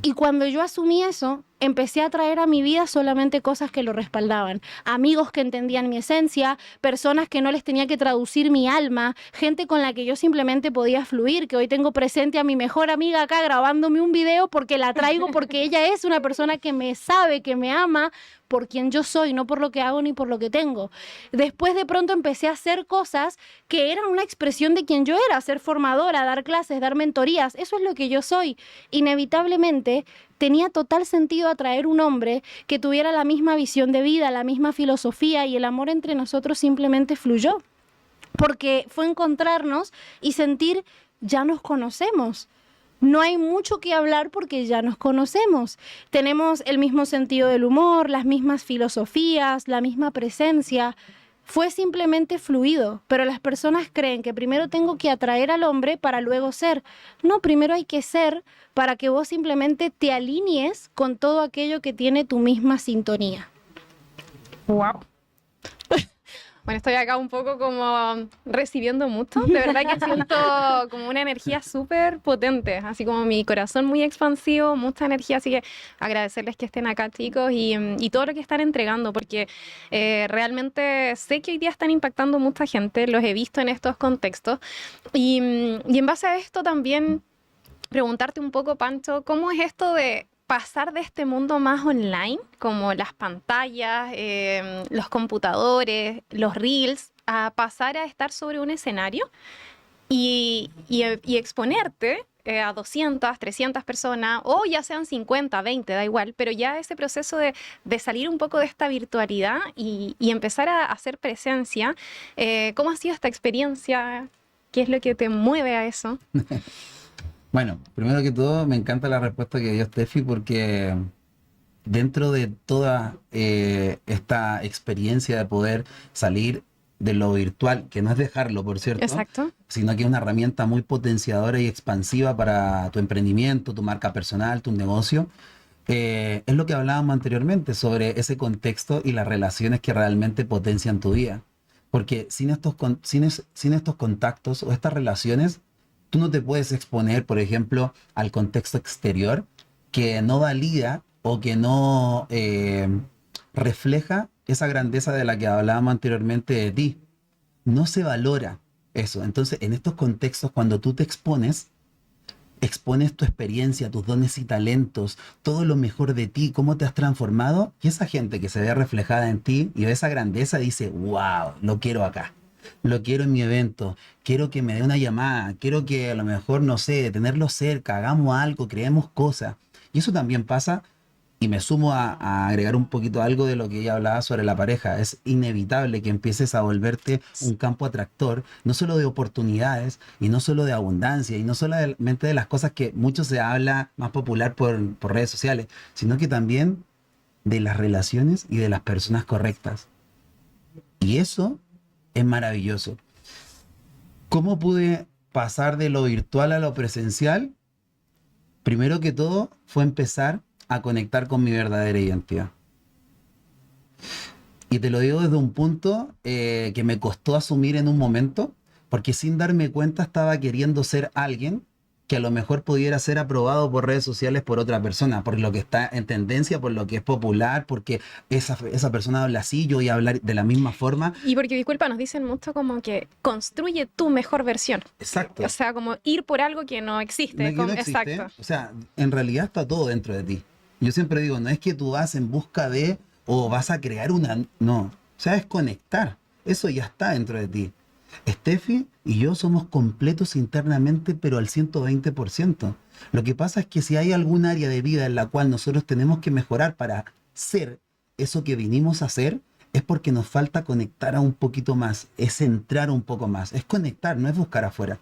Y cuando yo asumí eso, empecé a traer a mi vida solamente cosas que lo respaldaban. Amigos que entendían mi esencia, personas que no les tenía que traducir mi alma, gente con la que yo simplemente podía fluir, que hoy tengo presente a mi mejor amiga acá grabándome un video porque la traigo, porque ella es una persona que me sabe, que me ama por quien yo soy, no por lo que hago ni por lo que tengo. Después de pronto empecé a hacer cosas que eran una expresión de quien yo era, ser formadora, dar clases, dar mentorías, eso es lo que yo soy. Inevitablemente tenía total sentido atraer un hombre que tuviera la misma visión de vida, la misma filosofía, y el amor entre nosotros simplemente fluyó. Porque fue encontrarnos y sentir, ya nos conocemos. No hay mucho que hablar porque ya nos conocemos. Tenemos el mismo sentido del humor, las mismas filosofías, la misma presencia. Fue simplemente fluido, pero las personas creen que primero tengo que atraer al hombre para luego ser. No, primero hay que ser para que vos simplemente te alinees con todo aquello que tiene tu misma sintonía. Wow. Bueno, estoy acá un poco como recibiendo mucho. De verdad que siento como una energía súper potente, así como mi corazón muy expansivo, mucha energía. Así que agradecerles que estén acá, chicos, y todo lo que están entregando, porque realmente sé que hoy día están impactando mucha gente, los he visto en estos contextos. Y en base a esto también preguntarte un poco, Pancho, ¿cómo es esto de pasar de este mundo más online, como las pantallas, los computadores, los reels, a pasar a estar sobre un escenario y exponerte a 200, 300 personas, o ya sean 50, 20, da igual, pero ya ese proceso de salir un poco de esta virtualidad y empezar a hacer presencia? ¿Cómo ha sido esta experiencia? ¿Qué es lo que te mueve a eso? Bueno, primero que todo, me encanta la respuesta que dio Steffi, porque dentro de toda esta experiencia de poder salir de lo virtual, que no es dejarlo, por cierto, Exacto. sino que es una herramienta muy potenciadora y expansiva para tu emprendimiento, tu marca personal, tu negocio, es lo que hablábamos anteriormente sobre ese contexto y las relaciones que realmente potencian tu vida. Porque sin estos contactos o estas relaciones, tú no te puedes exponer, por ejemplo, al contexto exterior que no valida o que no refleja esa grandeza de la que hablábamos anteriormente de ti. No se valora eso. Entonces, en estos contextos, cuando tú te expones tu experiencia, tus dones y talentos, todo lo mejor de ti, cómo te has transformado, y esa gente que se ve reflejada en ti y ve esa grandeza dice, wow, lo quiero acá, lo quiero en mi evento, quiero que me dé una llamada, quiero que a lo mejor, no sé, tenerlo cerca, hagamos algo, creemos cosas. Y eso también pasa, y me sumo a agregar un poquito algo de lo que ella hablaba sobre la pareja. Es inevitable que empieces a volverte un campo atractor, no solo de oportunidades, y no solo de abundancia, y no solamente de las cosas que mucho se habla más popular por redes sociales, sino que también de las relaciones y de las personas correctas. Y eso es maravilloso. ¿Cómo pude pasar de lo virtual a lo presencial? Primero que todo fue empezar a conectar con mi verdadera identidad. Y te lo digo desde un punto que me costó asumir en un momento, porque sin darme cuenta estaba queriendo ser alguien que a lo mejor pudiera ser aprobado por redes sociales por otra persona, por lo que está en tendencia, por lo que es popular, porque esa persona habla así, yo voy a hablar de la misma forma. Y porque, disculpa, nos dicen mucho como que construye tu mejor versión. Exacto. O sea, como ir por algo que no existe. No existe. Exacto. O sea, en realidad está todo dentro de ti. Yo siempre digo, no es que tú vas en busca de o vas a crear una... No, o sea, es conectar. Eso ya está dentro de ti. Steffi y yo somos completos internamente, pero al 120%. Lo que pasa es que si hay algún área de vida en la cual nosotros tenemos que mejorar para ser eso que vinimos a hacer, es porque nos falta conectar a un poquito más, es entrar un poco más, es conectar, no es buscar afuera.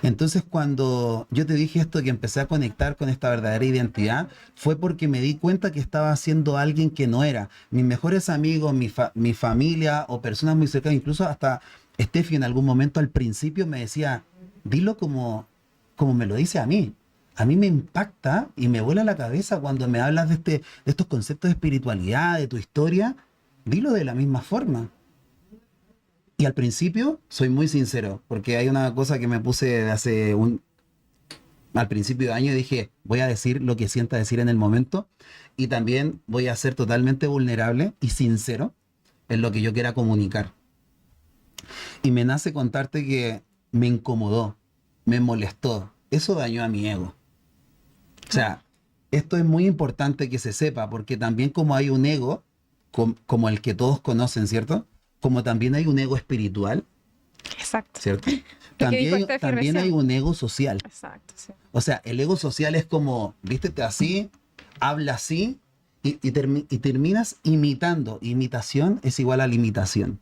Entonces, cuando yo te dije esto, que empecé a conectar con esta verdadera identidad, fue porque me di cuenta que estaba siendo alguien que no era. Mis mejores amigos, mi familia o personas muy cercanas, incluso hasta Steffi en algún momento al principio me decía, dilo como me lo dice a mí. A mí me impacta y me vuela la cabeza cuando me hablas de estos conceptos de espiritualidad, de tu historia, dilo de la misma forma. Y al principio, soy muy sincero, porque hay una cosa que me puse al principio de año, y dije, voy a decir lo que sienta decir en el momento, y también voy a ser totalmente vulnerable y sincero en lo que yo quiera comunicar. Y me nace contarte que me incomodó, me molestó, eso dañó a mi ego. O sea, esto es muy importante que se sepa, porque también como hay un ego, como el que todos conocen, ¿cierto? Como también hay un ego espiritual, Exacto. ¿cierto? Lo que dijo Steffi También hay recién. un ego social. Exacto, sí. O sea, el ego social es como, vístete así, habla así, y terminas imitando. Imitación es igual a limitación.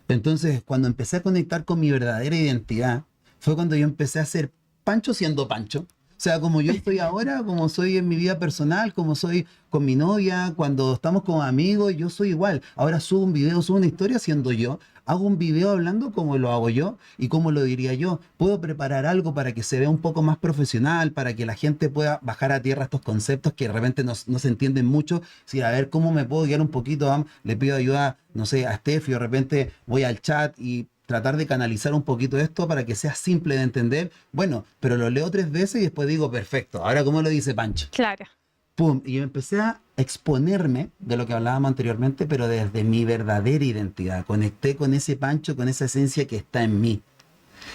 Entonces, cuando empecé a conectar con mi verdadera identidad, fue cuando yo empecé a ser Pancho siendo Pancho. O sea, como yo estoy ahora, como soy en mi vida personal, como soy con mi novia, cuando estamos como amigos, yo soy igual. Ahora subo un video, subo una historia siendo yo. Hago un video hablando como lo hago yo y como lo diría yo. Puedo preparar algo para que se vea un poco más profesional, para que la gente pueda bajar a tierra estos conceptos que de repente no se entienden mucho. Si a ver cómo me puedo guiar un poquito, le pido ayuda, no sé, a Steffi, de repente voy al chat y tratar de canalizar un poquito esto para que sea simple de entender. Bueno, pero lo leo 3 veces y después digo, perfecto, ahora ¿cómo lo dice Pancho? Claro. ¡Pum! Y yo empecé a exponerme de lo que hablábamos anteriormente, pero desde mi verdadera identidad. Conecté con ese Pancho, con esa esencia que está en mí.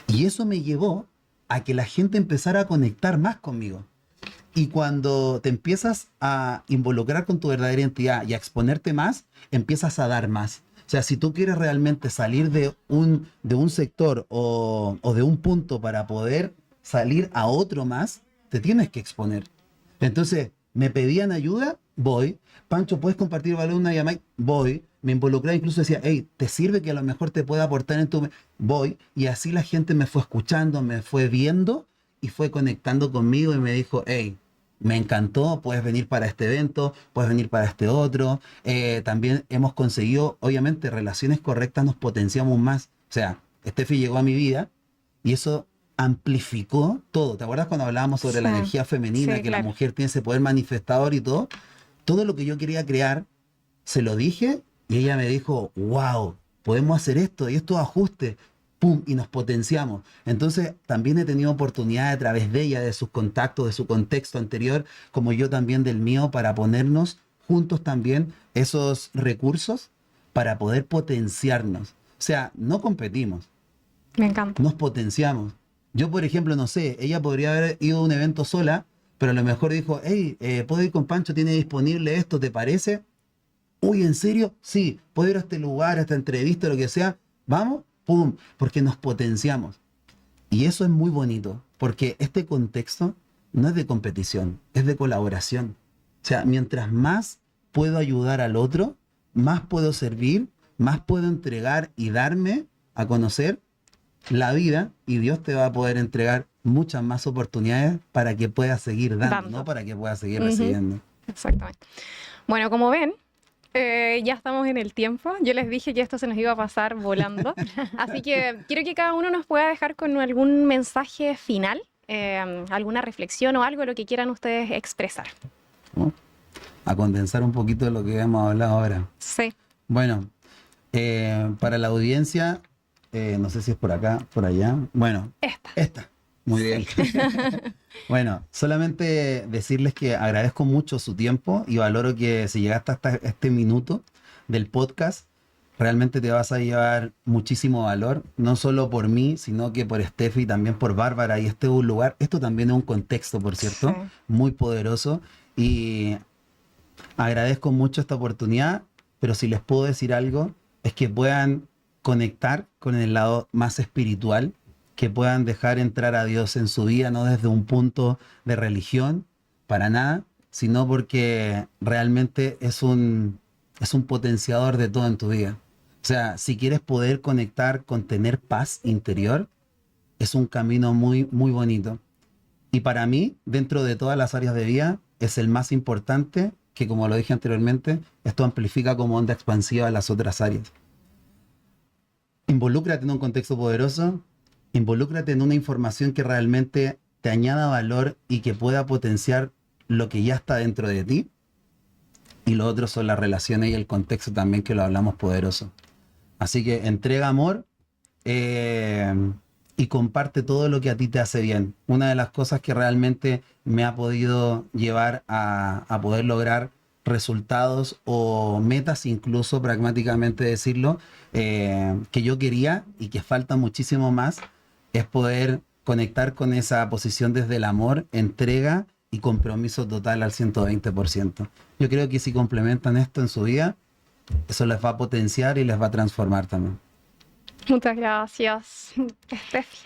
Y eso me llevó a que la gente empezara a conectar más conmigo. Y cuando te empiezas a involucrar con tu verdadera identidad y a exponerte más, empiezas a dar más. O sea, si tú quieres realmente salir de un sector o de un punto para poder salir a otro más, te tienes que exponer. Entonces, me pedían ayuda, voy. Pancho, ¿puedes compartir valor en una llamada? Voy. Me involucraba, incluso decía, hey, ¿te sirve que a lo mejor te pueda aportar en tu... Voy. Y así la gente me fue escuchando, me fue viendo y fue conectando conmigo y me dijo, hey, me encantó, puedes venir para este evento, puedes venir para este otro. También hemos conseguido, obviamente, relaciones correctas, nos potenciamos más. O sea, Steffi llegó a mi vida y eso amplificó todo. ¿Te acuerdas cuando hablábamos sobre la energía femenina, Sí, que la claro. mujer tiene ese poder manifestador y todo? Todo lo que yo quería crear, se lo dije y ella me dijo, wow, podemos hacer esto y estos ajustes, pum, y nos potenciamos. Entonces, también he tenido oportunidad a través de ella, de sus contactos, de su contexto anterior, como yo también del mío, para ponernos juntos también esos recursos para poder potenciarnos. O sea, no competimos, Me encanta. nos potenciamos. Yo, por ejemplo, no sé, ella podría haber ido a un evento sola, pero a lo mejor dijo, hey, ¿puedo ir con Pancho? ¿Tiene disponible esto? ¿Te parece? Uy, ¿en serio? Sí, puedo ir a este lugar, a esta entrevista, lo que sea. ¿Vamos? ¡Pum! Porque nos potenciamos. Y eso es muy bonito, porque este contexto no es de competición, es de colaboración. O sea, mientras más puedo ayudar al otro, más puedo servir, más puedo entregar y darme a conocer la vida, y Dios te va a poder entregar muchas más oportunidades para que puedas seguir dando, Dando. no para que puedas seguir Ujú. recibiendo. Exactamente. Bueno, como ven, ya estamos en el tiempo. Yo les dije que esto se nos iba a pasar volando. Así que quiero que cada uno nos pueda dejar con algún mensaje final, alguna reflexión o algo, lo que quieran ustedes expresar. ¿No? A condensar un poquito de lo que hemos hablado ahora. Sí. Bueno, para la audiencia, no sé si es por acá, por allá. Bueno, esta. Muy bien. Bueno, solamente decirles que agradezco mucho su tiempo y valoro que si llegaste hasta este minuto del podcast, realmente te vas a llevar muchísimo valor, no solo por mí, sino que por Steffi y también por Bárbara. Y este es un lugar, esto también es un contexto, por cierto, Sí. muy poderoso. Y agradezco mucho esta oportunidad, pero si les puedo decir algo, es que puedan conectar con el lado más espiritual, que puedan dejar entrar a Dios en su vida, no desde un punto de religión, para nada, sino porque realmente es un potenciador de todo en tu vida. O sea, si quieres poder conectar con tener paz interior, es un camino muy, muy bonito. Y para mí, dentro de todas las áreas de vida, es el más importante, que como lo dije anteriormente, esto amplifica como onda expansiva a las otras áreas. Involúcrate en un contexto poderoso, involúcrate en una información que realmente te añada valor y que pueda potenciar lo que ya está dentro de ti. Y lo otro son las relaciones y el contexto también, que lo hablamos poderoso. Así que entrega amor y comparte todo lo que a ti te hace bien. Una de las cosas que realmente me ha podido llevar a poder lograr resultados o metas, incluso pragmáticamente decirlo, que yo quería y que falta muchísimo más, es poder conectar con esa posición desde el amor, entrega y compromiso total al 120%. Yo creo que si complementan esto en su vida, eso les va a potenciar y les va a transformar también. Muchas gracias, Steffi.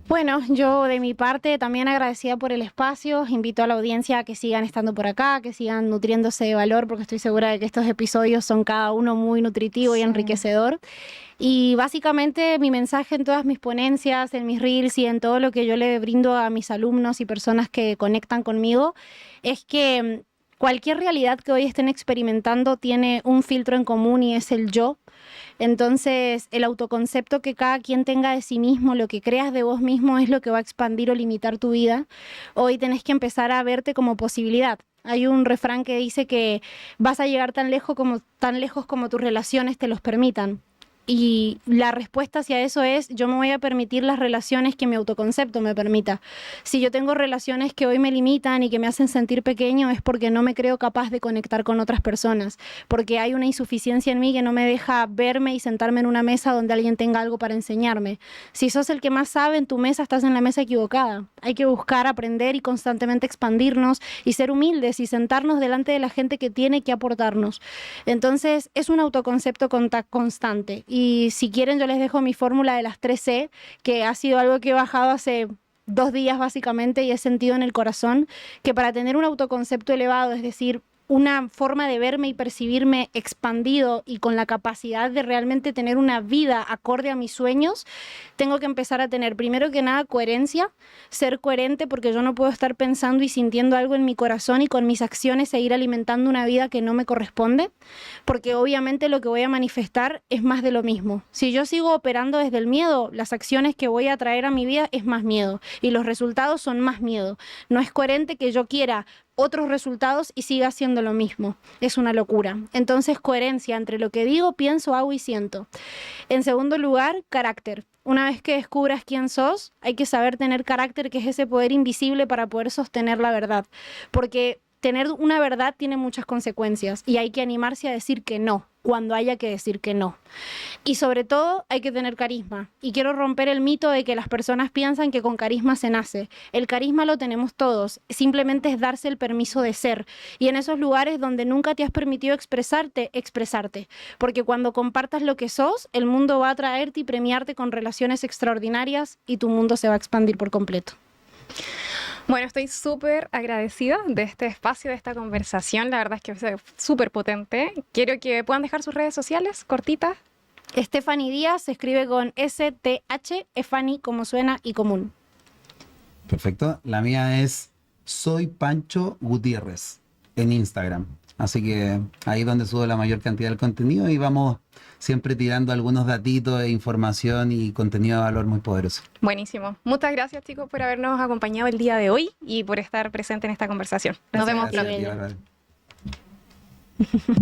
Bueno, yo de mi parte también agradecida por el espacio. Invito a la audiencia a que sigan estando por acá, que sigan nutriéndose de valor, porque estoy segura de que estos episodios son cada uno muy nutritivo y Sí. enriquecedor. Y básicamente mi mensaje en todas mis ponencias, en mis reels y en todo lo que yo le brindo a mis alumnos y personas que conectan conmigo es que cualquier realidad que hoy estén experimentando tiene un filtro en común y es el yo. Entonces, el autoconcepto que cada quien tenga de sí mismo, lo que creas de vos mismo, es lo que va a expandir o limitar tu vida. Hoy tenés que empezar a verte como posibilidad. Hay un refrán que dice que vas a llegar tan lejos como tus relaciones te los permitan. Y la respuesta hacia eso es: yo me voy a permitir las relaciones que mi autoconcepto me permita. Si yo tengo relaciones que hoy me limitan y que me hacen sentir pequeño, es porque no me creo capaz de conectar con otras personas, porque hay una insuficiencia en mí que no me deja verme y sentarme en una mesa donde alguien tenga algo para enseñarme. Si sos el que más sabe en tu mesa, estás en la mesa equivocada. Hay que buscar aprender y constantemente expandirnos y ser humildes y sentarnos delante de la gente que tiene que aportarnos. Entonces, es un autoconcepto constante. Y si quieren, yo les dejo mi fórmula de las 3C, que ha sido algo que he bajado hace 2 días básicamente y he sentido en el corazón, que para tener un autoconcepto elevado, es decir, una forma de verme y percibirme expandido y con la capacidad de realmente tener una vida acorde a mis sueños, tengo que empezar a tener, primero que nada, coherencia, ser coherente, porque yo no puedo estar pensando y sintiendo algo en mi corazón y con mis acciones seguir alimentando una vida que no me corresponde, porque obviamente lo que voy a manifestar es más de lo mismo. Si yo sigo operando desde el miedo, las acciones que voy a traer a mi vida es más miedo y los resultados son más miedo. No es coherente que yo quiera otros resultados y siga haciendo lo mismo. Es una locura. Entonces, coherencia entre lo que digo, pienso, hago y siento. En segundo lugar, carácter. Una vez que descubras quién sos, hay que saber tener carácter, que es ese poder invisible para poder sostener la verdad. Porque tener una verdad tiene muchas consecuencias y hay que animarse a decir que no, cuando haya que decir que no. Y sobre todo hay que tener carisma. Y quiero romper el mito de que las personas piensan que con carisma se nace. El carisma lo tenemos todos, simplemente es darse el permiso de ser. Y en esos lugares donde nunca te has permitido expresarte, expresarte. Porque cuando compartas lo que sos, el mundo va a atraerte y premiarte con relaciones extraordinarias y tu mundo se va a expandir por completo. Bueno, estoy súper agradecida de este espacio, de esta conversación. La verdad es que fue súper potente. Quiero que puedan dejar sus redes sociales cortitas. Stephanie Díaz se escribe con STH, Efani como suena y común. Perfecto. La mía es Soy Pancho Gutiérrez en Instagram. Así que ahí es donde subo la mayor cantidad del contenido y vamos siempre tirando algunos datitos e información y contenido de valor muy poderoso. Buenísimo. Muchas gracias, chicos, por habernos acompañado el día de hoy y por estar presente en esta conversación. Nos vemos Gracias pronto. a ti, Bárbara.